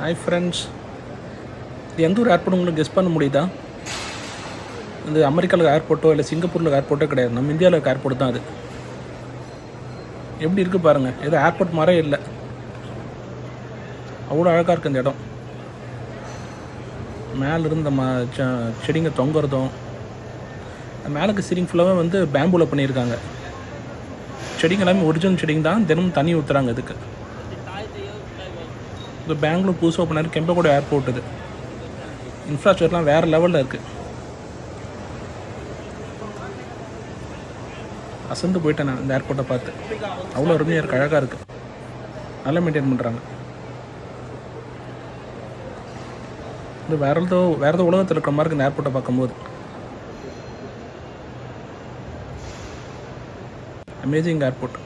Hi friends, இது எந்த ஒரு ஏர்போர்ட் உங்களுக்கு கெஸ் பண்ண முடியுதா? இது அமெரிக்காவில் ஏர்போர்ட்டோ இல்லை சிங்கப்பூரில் ஏர்போர்ட்டோ கிடையாது, நம்ம இந்தியாவில் இருக்க ஏர்போர்ட் தான் அது. எப்படி இருக்குது பாருங்கள், ஏதோ ஏர்போர்ட் மாதிரியே இல்லை, அவ்வளோ அழகாக இருக்குது இந்த இடம். மேலேருந்து செடிங்க தொங்குறதும், மேலுக்கு சீலிங் ஃபுல்லாகவே வந்து பேம்பூவில் பண்ணியிருக்காங்க. செடிங்க எல்லாமே ஒரிஜினல் செடிங்க தான், தினமும் தண்ணி ஊற்றுறாங்க இதுக்கு. இது பெங்களூர் புதுசாக ஓப்பன் கெம்பகோட ஏர்போர்ட். இது இன்ஃப்ராஸ்ட்ரக்சர்லாம் வேறு லெவலில் இருக்குது. அசந்து போயிட்டேன் நான் இந்த ஏர்போர்ட்டை பார்த்து. அவ்வளோ அருமையாக இருக்குது, அழகாக இருக்குது, நல்லா மெயின்டைன் பண்ணுறாங்க. இது வேறு ஏதோ உலகத்தில் இருக்கிற மாதிரி இருக்குது இந்த ஏர்போர்ட்டை பார்க்கும்போது. Amazing airport.